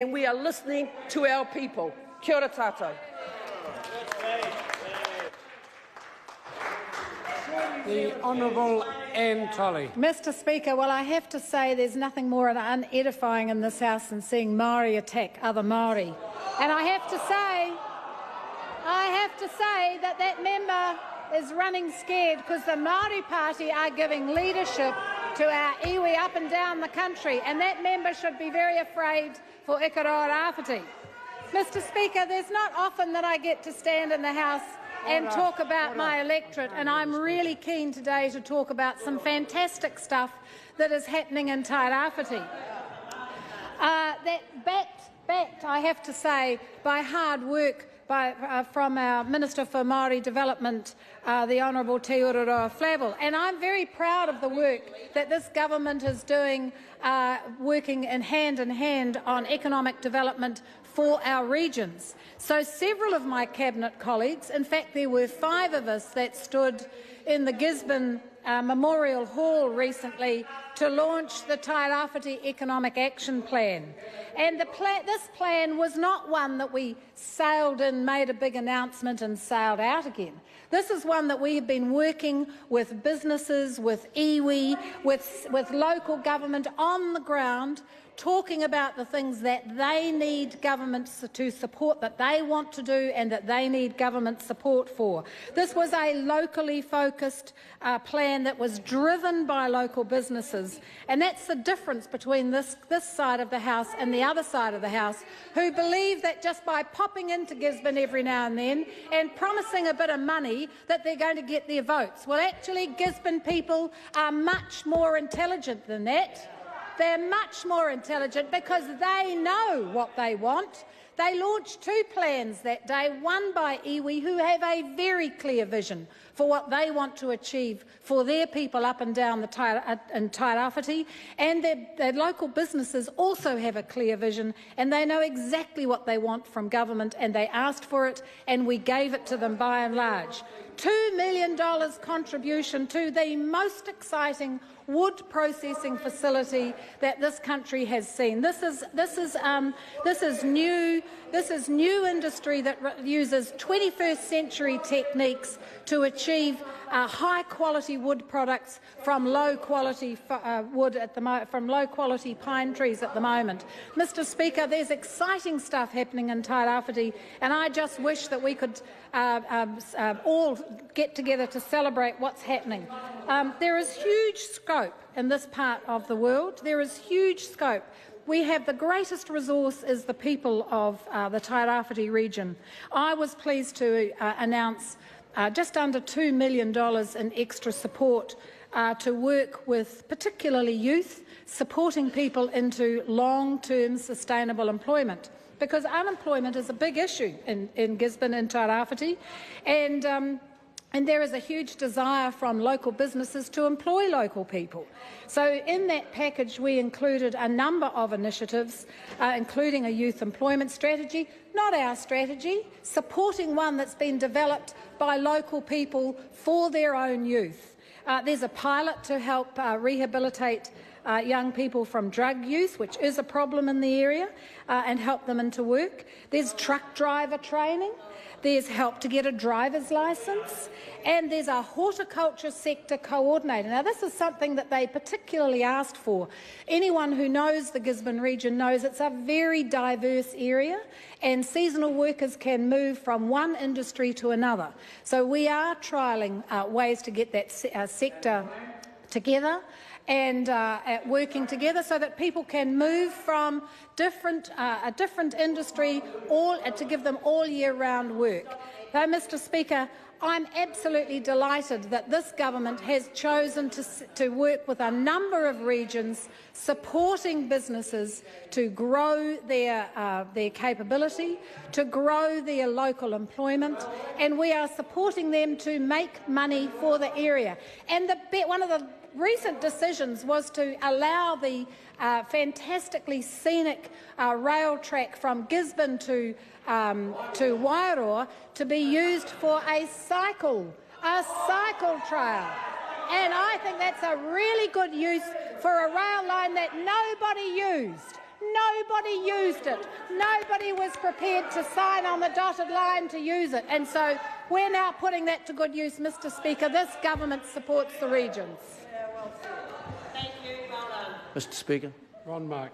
and we are listening to our people. Kia ora tātou. The Honourable Tolley. Mr Speaker, well, I have to say there's nothing more unedifying in this House than seeing Māori attack other Māori. And I have to say that that member is running scared because the Māori Party are giving leadership to our iwi up and down the country, and that member should be very afraid for Ikaroa Rāwhiti. Mr Speaker, there's not often that I get to stand in the House and talk about my electorate, and I'm really keen today to talk about some fantastic stuff that is happening in Tairāwhiti. That backed, I have to say, by hard work from our Minister for Māori Development, the Honourable Te Ururoa Flavel. And I'm very proud of the work that this government is doing, working in hand on economic development for our regions. So several of my Cabinet colleagues, in fact there were 5 of us that stood in the Gisborne Memorial Hall recently to launch the Tairāwhiti Economic Action Plan. And this plan was not one that we sailed in, made a big announcement and sailed out again. This is one that we have been working with businesses, with iwi, with local government on the ground, talking about the things that they need governments to support, that they want to do and that they need government support for. This was a locally focused plan that was driven by local businesses, and that's the difference between this side of the House and the other side of the House, who believe that just by popping into Gisborne every now and then and promising a bit of money that they're going to get their votes. Well, actually, Gisborne people are much more intelligent than that. They're much more intelligent because they know what they want. They launched 2 plans that day, one by iwi, who have a very clear vision for what they want to achieve for their people up and down in Tairāwhiti, and their local businesses also have a clear vision, and they know exactly what they want from government, and they asked for it, and we gave it to them by and large. $2 million contribution to the most exciting wood processing facility that this country has seen. This is new industry that uses 21st century techniques to achieve high quality wood products from low quality from low quality pine trees at the moment. Mr Speaker, there's exciting stuff happening in Tairāwhiti, and I just wish that we could all get together to celebrate what's happening. There is huge scope in this part of the world. There is huge scope. We have the greatest resource is the people of the Tairāwhiti region. I was pleased to announce just under $2 million in extra support to work with particularly youth, supporting people into long-term sustainable employment, because unemployment is a big issue in Gisborne and Tairāwhiti, and there is a huge desire from local businesses to employ local people. So in that package we included a number of initiatives, including a youth employment strategy, not our strategy, supporting one that's been developed by local people for their own youth. There's a pilot to help rehabilitate young people from drug use, which is a problem in the area, and help them into work. There's truck driver training. There's help to get a driver's licence, and there's a horticulture sector coordinator. Now, this is something that they particularly asked for. Anyone who knows the Gisborne region knows it's a very diverse area, and seasonal workers can move from one industry to another. So we are trialling ways to get that sector together and working together so that people can move from a different industry to give them all year round work. Though, Mr Speaker, I'm absolutely delighted that this government has chosen to work with a number of regions, supporting businesses to grow their capability, to grow their local employment, and we are supporting them to make money for the area. And one of the recent decisions was to allow the fantastically scenic rail track from Gisborne to Wairoa to be used for a cycle trail. And I think that's a really good use for a rail line that nobody used Nobody used it. Nobody was prepared to sign on the dotted line to use it. And so we're now putting that to good use, Mr Speaker. This government supports the regions. Mr Speaker. Ron Mark.